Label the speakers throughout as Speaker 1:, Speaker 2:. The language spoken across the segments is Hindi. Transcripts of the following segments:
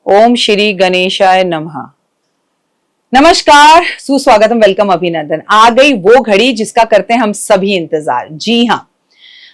Speaker 1: ओम श्री गणेशाय नमः। नमस्कार, सुस्वागतम, वेलकम, अभिनंदन। आ गई वो घड़ी जिसका करते हैं हम सभी इंतजार। जी हाँ,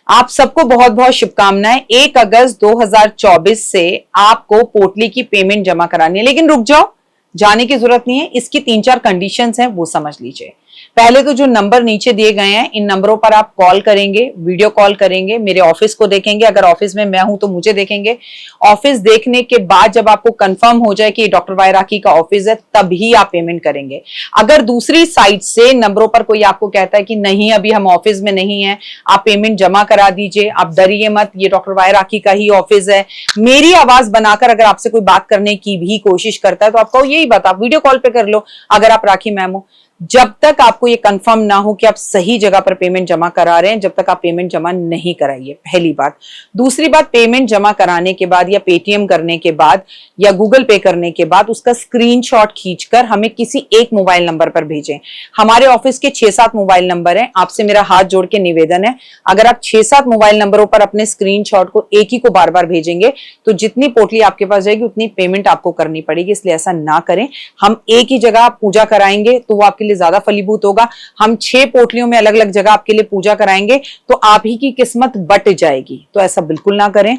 Speaker 1: आप सबको बहुत बहुत शुभकामनाएं। 1 अगस्त 2024 से आपको पोटली की पेमेंट जमा करानी है, लेकिन रुक जाओ, जाने की जरूरत नहीं है। इसकी 3-4 कंडीशंस हैं, वो समझ लीजिए। पहले तो जो नंबर नीचे दिए गए हैं, इन नंबरों पर आप कॉल करेंगे, वीडियो कॉल करेंगे, मेरे ऑफिस को देखेंगे। अगर ऑफिस में मैं हूं तो मुझे देखेंगे। ऑफिस देखने के बाद जब आपको कंफर्म हो जाए कि डॉक्टर वाई राखी का ऑफिस है, तभी आप पेमेंट करेंगे। अगर दूसरी साइड से नंबरों पर कोई आपको कहता है कि नहीं, अभी हम ऑफिस में नहीं है, आप पेमेंट जमा करा दीजिए, आप डरिए मत, ये डॉक्टर वाई राखी का ही ऑफिस है, मेरी आवाज बनाकर अगर आपसे कोई बात करने की भी कोशिश करता है तो आपको यही बात, आप वीडियो कॉल पे कर लो अगर आप राखी मैम हो। जब तक आपको ये कंफर्म ना हो कि आप सही जगह पर पेमेंट जमा करा रहे हैं, जब तक आप पेमेंट जमा नहीं कराइए, पहली बात। दूसरी बात, पेमेंट जमा कराने के बाद या पेटीएम करने के बाद या गूगल पे करने के बाद उसका स्क्रीनशॉट खींचकर हमें किसी एक मोबाइल नंबर पर भेजें। हमारे ऑफिस के 6-7 मोबाइल नंबर हैं। आपसे मेरा हाथ जोड़ के निवेदन है, अगर आप 6-7 मोबाइल नंबरों पर अपने स्क्रीनशॉट को एक ही को बार बार भेजेंगे तो जितनी पोटली आपके पास जाएगी उतनी पेमेंट आपको करनी पड़ेगी। इसलिए ऐसा ना करें। हम एक ही जगह पूजा कराएंगे तो वो आपके लिए ज्यादा फलीभूत होगा। हम 6 पोटलियों में अलग अलग जगह आपके लिए पूजा कराएंगे तो आप ही की किस्मत बट जाएगी। तो ऐसा बिल्कुल ना करें।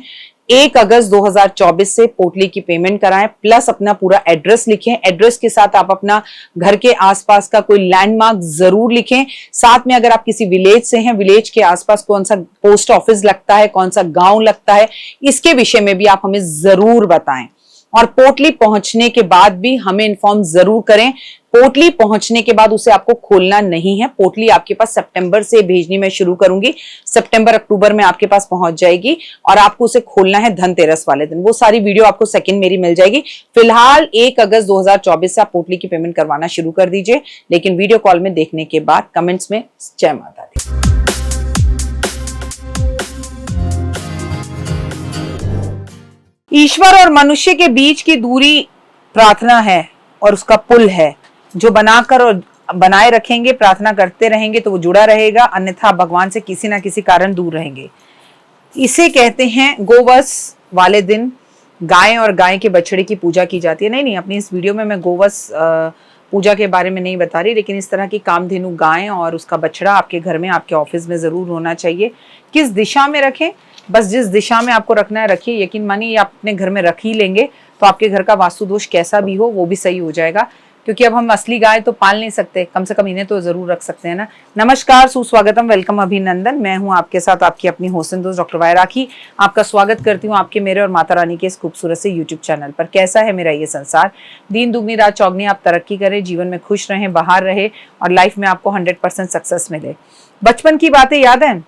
Speaker 1: 1 अगस्त 2024 से पोटली की पेमेंट कराएं, प्लस अपना पूरा एड्रेस लिखें। एड्रेस के साथ आप अपना घर के आसपास का कोई लैंडमार्क जरूर लिखें। साथ में अगर आप किसी विलेज से हैं, विलेज के आसपास कौन सा पोस्ट ऑफिस लगता है, कौन सा गांव लगता है, इसके विषय में भी आप हमें जरूर बताएं। और पोटली पहुंचने के बाद भी हमें इन्फॉर्म जरूर करें। पोटली पहुंचने के बाद उसे आपको खोलना नहीं है। पोटली आपके पास सितंबर से भेजनी मैं शुरू करूंगी, सितंबर अक्टूबर में आपके पास पहुंच जाएगी और आपको उसे खोलना है धनतेरस वाले दिन। वो सारी वीडियो आपको सेकंड मेरी मिल जाएगी। फिलहाल 1 अगस्त 2024 से आप पोटली की पेमेंट करवाना शुरू कर दीजिए, लेकिन वीडियो कॉल में देखने के बाद कमेंट्स में जय माता दी। ईश्वर और मनुष्य के बीच की दूरी प्रार्थना है और उसका पुल है, जो बनाकर और बनाए रखेंगे, प्रार्थना करते रहेंगे तो वो जुड़ा रहेगा, अन्यथा भगवान से किसी ना किसी कारण दूर रहेंगे। इसे कहते हैं गोवस वाले दिन गाय और गाय के बछड़े की पूजा की जाती है। नहीं, अपनी इस वीडियो में मैं गोवस पूजा के बारे में नहीं बता रही, लेकिन इस तरह की कामधेनु गाय और उसका बछड़ा आपके घर में, आपके ऑफिस में जरूर होना चाहिए। किस दिशा में रखें, बस जिस दिशा में आपको रखना है रखिए। यकीन मानिए आप अपने घर में रख ही लेंगे तो आपके घर का वास्तु दोष कैसा भी हो वो भी सही हो जाएगा। क्योंकि अब हम असली गाय तो पाल नहीं सकते, कम से कम इन्हें तो जरूर रख सकते हैं ना। नमस्कार, सुस्वागतम, वेलकम, अभिनंदन। मैं हूं आपके साथ आपकी अपनी होसन दोस्त डॉक्टर वाई राखी। आपका स्वागत करती हूं आपके, मेरे और माता रानी के इस खूबसूरत से यूट्यूब चैनल पर। कैसा है मेरा ये संसार? दिन दुगनी रात चौगनी, आप तरक्की करें, जीवन में खुश रहें, बाहर रहे और लाइफ में आपको 100% सक्सेस मिले। बचपन की बातें याद है?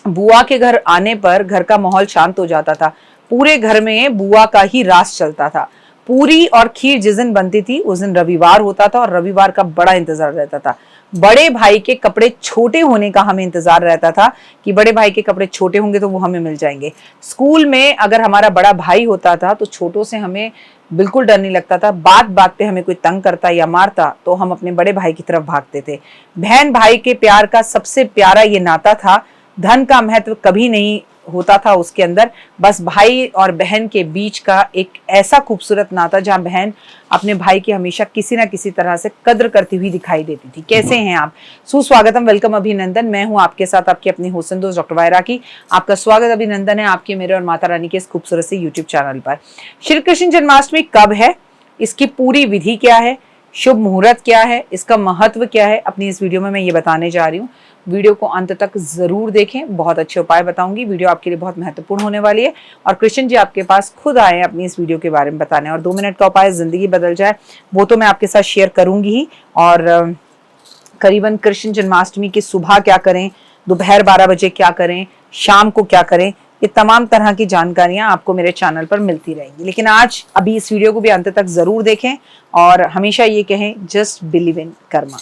Speaker 1: बुआ के घर आने पर घर का माहौल शांत हो जाता था। पूरे घर में बुआ का ही राज चलता था। पूरी और खीर जिस दिन बनती थी उस दिन रविवार होता था और रविवार का बड़ा इंतजार रहता था। बड़े भाई के कपड़े छोटे होने का हमें इंतजार रहता था कि बड़े भाई के कपड़े छोटे होंगे तो वो हमें मिल जाएंगे। स्कूल में अगर हमारा बड़ा भाई होता था तो छोटों से हमें बिल्कुल डर नहीं लगता था। बात बात पे हमें कोई तंग करता या मारता तो हम अपने बड़े भाई की तरफ भागते थे। बहन भाई के प्यार का सबसे प्यारा ये नाता था। धन का महत्व कभी नहीं होता था उसके अंदर, बस भाई और बहन के बीच का एक ऐसा खूबसूरत नाता जहां बहन अपने भाई की हमेशा किसी ना किसी तरह से कद्र करती हुई दिखाई देती थी। कैसे हैं आप? सुस्वागतम, वेलकम, अभिनंदन। मैं हूं आपके साथ आपकी अपनी होसन दोस्त डॉक्टर वाई राखी। आपका स्वागत अभिनंदन है आपके, मेरे और माता रानी के इस खूबसूरत से यूट्यूब चैनल पर। श्री कृष्ण जन्माष्टमी कब है, इसकी पूरी विधि क्या है, शुभ मुहूर्त क्या है, इसका महत्व क्या है, अपनी इस वीडियो में मैं ये बताने जा रही हूँ। वीडियो को अंत तक जरूर देखें, बहुत अच्छे उपाय बताऊंगी। वीडियो आपके लिए बहुत महत्वपूर्ण होने वाली है और कृष्ण जी आपके पास खुद आए अपनी इस वीडियो के बारे में बताने। और 2 मिनट का उपाय जिंदगी बदल जाए वो तो मैं आपके साथ शेयर करूंगी ही। और करीबन कृष्ण जन्माष्टमी की सुबह क्या करें, दोपहर 12 बजे क्या करें, शाम को क्या करें, ये तमाम तरह की जानकारियां आपको मेरे चैनल पर मिलती रहेंगी। लेकिन आज अभी इस वीडियो को भी अंत तक जरूर देखें और हमेशा ये कहें, जस्ट बिलीव इन कर्मा।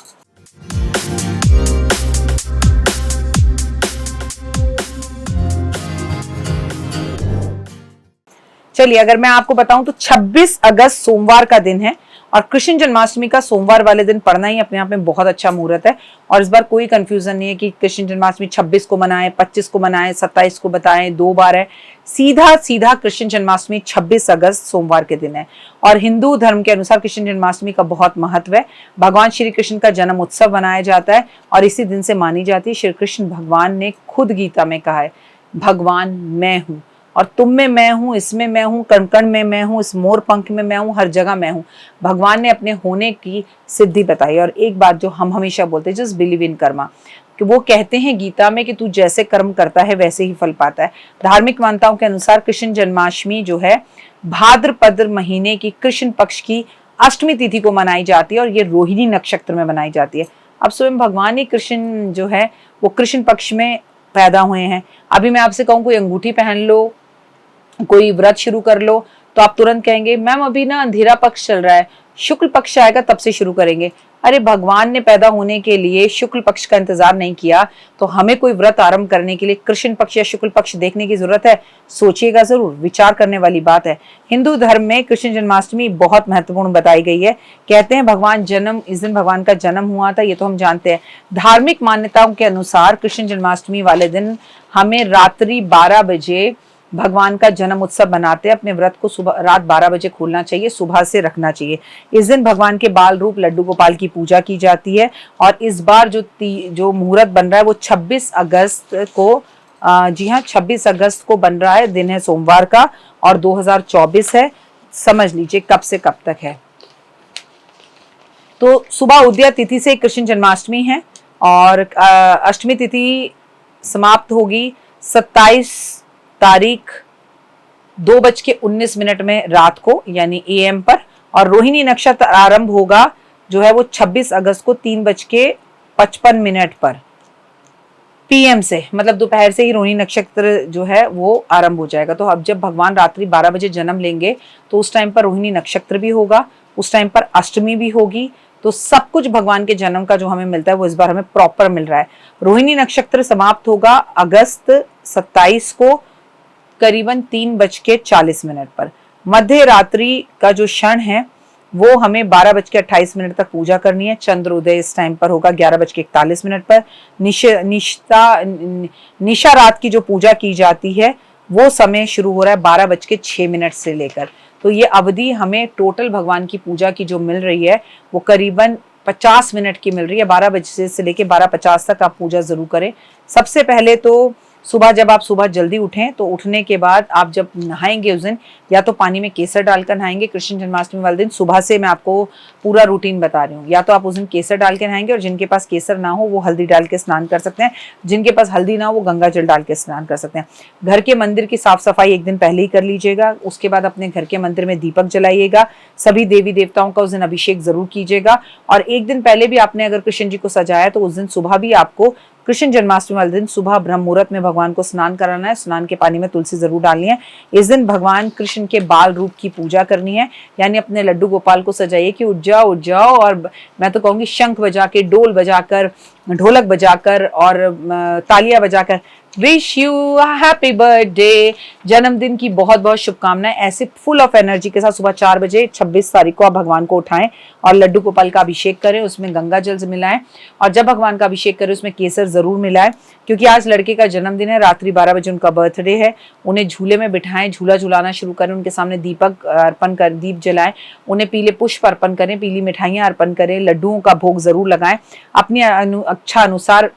Speaker 1: चलिए, अगर मैं आपको बताऊं तो 26 अगस्त सोमवार का दिन है और कृष्ण जन्माष्टमी का सोमवार वाले दिन पढ़ना ही अपने आप में बहुत अच्छा मुहूर्त है। और इस बार कोई कंफ्यूजन नहीं है कि कृष्ण जन्माष्टमी 26 को मनाएं, 25 को मनाएं, 27 को बताएं, 2 बार है। सीधा सीधा कृष्ण जन्माष्टमी 26 अगस्त सोमवार के दिन है। और हिंदू धर्म के अनुसार कृष्ण जन्माष्टमी का बहुत महत्व है। भगवान श्री कृष्ण का जन्म उत्सव मनाया जाता है और इसी दिन से मानी जाती है। श्री कृष्ण भगवान ने खुद गीता में कहा है, भगवान मैं हूँ और तुम में मैं हूँ, इसमें मैं हूँ, कण कण में मैं हूँ, इस मोर पंख में मैं हूँ, हर जगह मैं हूँ। भगवान ने अपने होने की सिद्धि बताई। और एक बात जो हम हमेशा बोलते हैं, जस्ट बिलीव इन कर्मा, कि वो कहते हैं गीता में कि तू जैसे कर्म करता है वैसे ही फल पाता है। धार्मिक मान्यताओं के अनुसार कृष्ण जन्माष्टमी जो है भाद्रपद महीने की कृष्ण पक्ष की अष्टमी तिथि को मनाई जाती है और ये रोहिणी नक्षत्र में मनाई जाती है। अब स्वयं भगवान ही कृष्ण जो है वो कृष्ण पक्ष में पैदा हुए हैं। अभी मैं आपसे कहूँ कोई अंगूठी पहन लो, कोई व्रत शुरू कर लो, तो आप तुरंत कहेंगे मैम अभी ना अंधेरा पक्ष चल रहा है, शुक्ल पक्ष आएगा तब से शुरू करेंगे। अरे भगवान ने पैदा होने के लिए शुक्ल पक्ष का इंतजार नहीं किया, तो हमें कोई व्रत आरंभ करने के लिए कृष्ण पक्ष या शुक्ल पक्ष देखने की जरूरत है? सोचिएगा जरूर, विचार करने वाली बात है। हिंदू धर्म में कृष्ण जन्माष्टमी बहुत महत्वपूर्ण बताई गई है। कहते हैं भगवान जन्म, इस दिन भगवान का जन्म हुआ था, ये तो हम जानते हैं। धार्मिक मान्यताओं के अनुसार कृष्ण जन्माष्टमी वाले दिन हमें रात्रि 12 बजे भगवान का जन्म उत्सव बनाते हैं। अपने व्रत को सुबह रात 12 बजे खोलना चाहिए, सुबह से रखना चाहिए। इस दिन भगवान के बाल रूप लड्डू गोपाल की पूजा की जाती है। और इस बार जो मुहूर्त बन रहा है वो 26 अगस्त को, जी हाँ 26 अगस्त को बन रहा है। दिन है सोमवार का और 2024 है। समझ लीजिए कब से कब तक है। तो सुबह उदया तिथि से कृष्ण जन्माष्टमी है और अष्टमी तिथि समाप्त होगी 27 तारीख 2:19 में रात को, यानी AM पर। और रोहिणी नक्षत्र आरंभ होगा जो है वो 26 अगस्त को 3:55 पर PM से, मतलब दोपहर से ही रोहिणी नक्षत्र जो है वो आरंभ हो जाएगा। तो अब जब भगवान रात्रि 12 बजे जन्म लेंगे तो उस टाइम पर रोहिणी नक्षत्र भी होगा, उस टाइम पर अष्टमी भी होगी। तो सब कुछ भगवान के जन्म का जो हमें मिलता है वो इस बार हमें प्रॉपर मिल रहा है। रोहिणी नक्षत्र समाप्त होगा अगस्त 27 को करीबन 3:40 पर। मध्य रात्रि का जो क्षण है वो हमें 12:28 तक पूजा करनी है। चंद्रोदय इस टाइम पर होगा 11:41 पर। निशा रात की जो पूजा की जाती है वो समय शुरू हो रहा है 12:06 से लेकर। तो ये अवधि हमें टोटल भगवान की पूजा की जो मिल रही है वो करीबन 50 मिनट की मिल रही है। 12 बजे से लेकर 12:50 तक आप पूजा जरूर करें। सबसे पहले तो सुबह जब आप सुबह जल्दी उठें तो उठने के बाद आप जब नहाएंगे उस दिन या तो पानी में केसर डालकर नहाएंगे। कृष्ण जन्माष्टमी वाले दिन सुबह से मैं आपको पूरा रूटीन बता रही हूँ। या तो आप उस दिन केसर डाल के नहाएंगे और जिनके पास केसर ना हो वो हल्दी डाल के स्नान कर सकते हैं। जिनके पास हल्दी ना हो वो गंगा जल डाल के स्नान कर सकते हैं। घर के मंदिर की साफ सफाई एक दिन पहले ही कर लीजिएगा। उसके बाद अपने घर के मंदिर में दीपक जलाइएगा। सभी देवी देवताओं का उस दिन अभिषेक जरूर कीजिएगा। और एक दिन पहले भी आपने अगर कृष्ण जी को सजाया तो उस दिन सुबह भी आपको कृष्ण जन्माष्टमी वाले दिन सुबह ब्रह्म मुहूर्त में भगवान को स्नान कराना है। स्नान के पानी में तुलसी जरूर डालनी है। इस दिन भगवान कृष्ण के बाल रूप की पूजा करनी है, यानी अपने लड्डू गोपाल को सजाइए कि उठ जाओ। और मैं तो कहूंगी शंख बजा के, डोल बजाकर, ढोलक बजाकर और तालियां बजाकर विश यू हैप्पी बर्थडे, जन्मदिन की बहुत बहुत शुभकामनाएं। ऐसे फुल ऑफ एनर्जी के साथ सुबह 4 बजे 26 तारीख को आप भगवान को उठाएं और लड्डू गोपाल का अभिषेक करें। उसमें गंगा जल से मिलाएं और जब भगवान का अभिषेक करें उसमें केसर जरूर मिलाएं, क्योंकि आज लड़के का जन्मदिन है। रात्रि 12 बजे उनका बर्थडे है। उन्हें झूले में बिठाएं, झूला झुलाना शुरू करें, उनके सामने दीपक अर्पण कर, दीप जलाएं, उन्हें पीले पुष्प अर्पण करें, पीली मिठाइयां अर्पण करें, लड्डुओं का भोग जरूर लगाएं। अपनी इच्छा अनुसार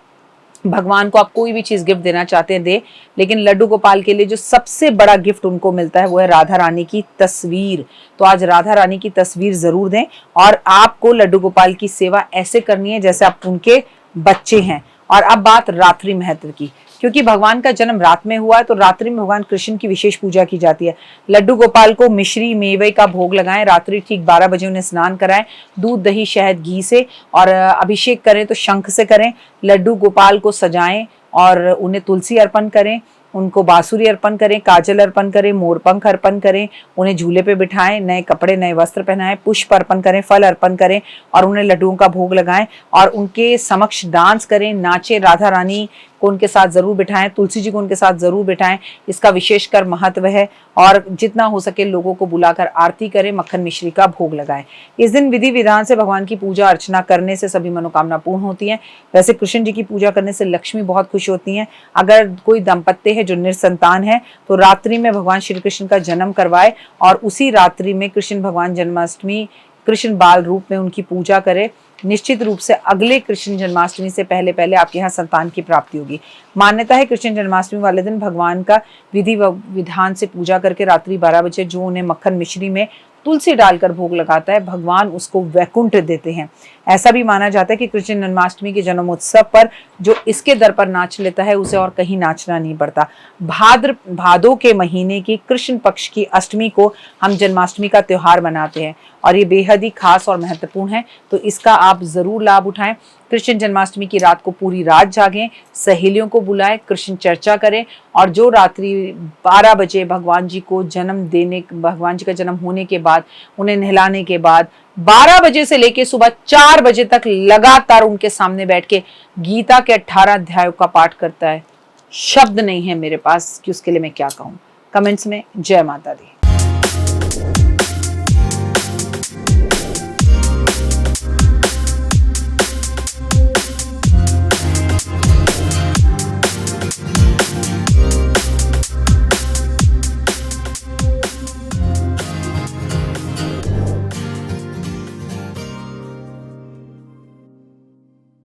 Speaker 1: भगवान को आप कोई भी चीज गिफ्ट देना चाहते हैं दे, लेकिन लड्डू गोपाल के लिए जो सबसे बड़ा गिफ्ट उनको मिलता है वो है राधा रानी की तस्वीर। तो आज राधा रानी की तस्वीर जरूर दें। और आपको लड्डू गोपाल की सेवा ऐसे करनी है जैसे आप उनके बच्चे हैं। और अब बात रात्रि महत्व की, क्योंकि भगवान का जन्म रात में हुआ है तो रात्रि में भगवान कृष्ण की विशेष पूजा की जाती है। लड्डू गोपाल को मिश्री मेवे का भोग लगाएं। रात्रि ठीक 12 बजे उन्हें स्नान कराएं, दूध दही शहद घी से। और अभिषेक करें तो शंख से करें। लड्डू गोपाल को सजाएं और उन्हें तुलसी अर्पण करें, उनको बांसुरी अर्पण करें, काजल अर्पण करें, मोरपंख अर्पण करें, उन्हें झूले पे बिठाएं, नए कपड़े नए वस्त्र पहनाएं, पुष्प अर्पण करें, फल अर्पण करें और उन्हें लड्डुओं का भोग लगाएं और उनके समक्ष डांस करें, नाचें, राधा रानी को उनके साथ जरूर बिठाएं, तुलसी जी को उनके साथ जरूर बिठाएं, इसका विशेषकर महत्व है। और जितना हो सके लोगों को बुलाकर आरती करें, मक्खन मिश्री का भोग लगाएं। इस दिन विधि विधान से भगवान की पूजा अर्चना करने से सभी मनोकामना पूर्ण होती हैं। वैसे कृष्ण जी की पूजा करने से लक्ष्मी बहुत खुश होती हैं। अगर कोई दंपत्ति है जो निसंतान है तो रात्रि में भगवान श्री कृष्ण का जन्म करवाए और उसी रात्रि में कृष्ण भगवान जन्माष्टमी कृष्ण बाल रूप में उनकी पूजा करे। निश्चित रूप से अगले कृष्ण जन्माष्टमी से पहले पहले आपके यहाँ संतान की प्राप्ति होगी। मान्यता है कृष्ण जन्माष्टमी वाले दिन भगवान का विधि विधान से पूजा करके रात्रि 12 बजे जो उन्हें मक्खन मिश्री में तुलसी डालकर भोग लगाता है, भगवान उसको वैकुंठ देते हैं। ऐसा भी माना जाता है कि कृष्ण जन्माष्टमी के जन्मोत्सव पर जो इसके दर पर नाच लेता है उसे और कहीं नाचना नहीं पड़ता। भादो के महीने की कृष्ण पक्ष की अष्टमी को हम जन्माष्टमी का त्योहार मनाते हैं और ये बेहद ही खास और महत्वपूर्ण है, तो इसका आप जरूर लाभ उठाएं। कृष्ण जन्माष्टमी की रात को पूरी रात जागें, सहेलियों को बुलाएं, कृष्ण चर्चा करें और जो रात्रि 12 बजे भगवान जी का जन्म होने के बाद उन्हें नहलाने के बाद 12 बजे से लेकर सुबह 4 बजे तक लगातार उनके सामने बैठ के गीता के 18 अध्यायों का पाठ करता है। शब्द नहीं है मेरे पास कि उसके लिए मैं क्या कहूँ। कमेंट्स में जय माता दी।